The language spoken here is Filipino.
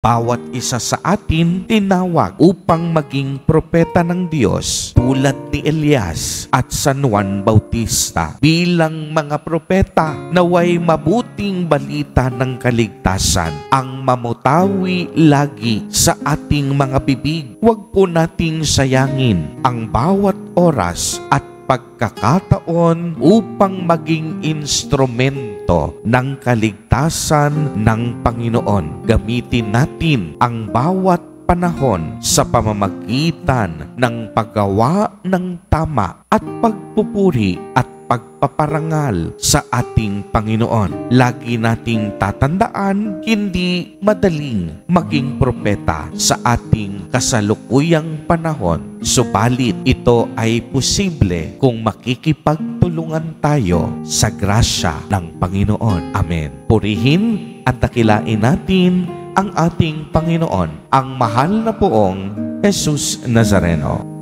Bawat isa sa atin tinawag upang maging propeta ng Diyos tulad ni Elias at San Juan Bautista. Bilang mga propeta, naway mabuting balita ng kaligtasan ang mamutawi lagi sa ating mga bibig. Huwag po nating sayangin ang bawat oras at pagkakataon upang maging instrumento ng kaligtasan ng Panginoon. Gamitin natin ang bawat panahon sa pamamagitan ng paggawa ng tama at pagpupuri at pagpaparangal sa ating Panginoon. Lagi nating tatandaan, hindi madaling maging propeta sa ating kasalukuyang panahon. Subalit ito ay posible kung makikipagtulungan tayo sa grasya ng Panginoon. Amen. Purihin at dakilain natin ang ating Panginoon, ang mahal na poong Jesus Nazareno.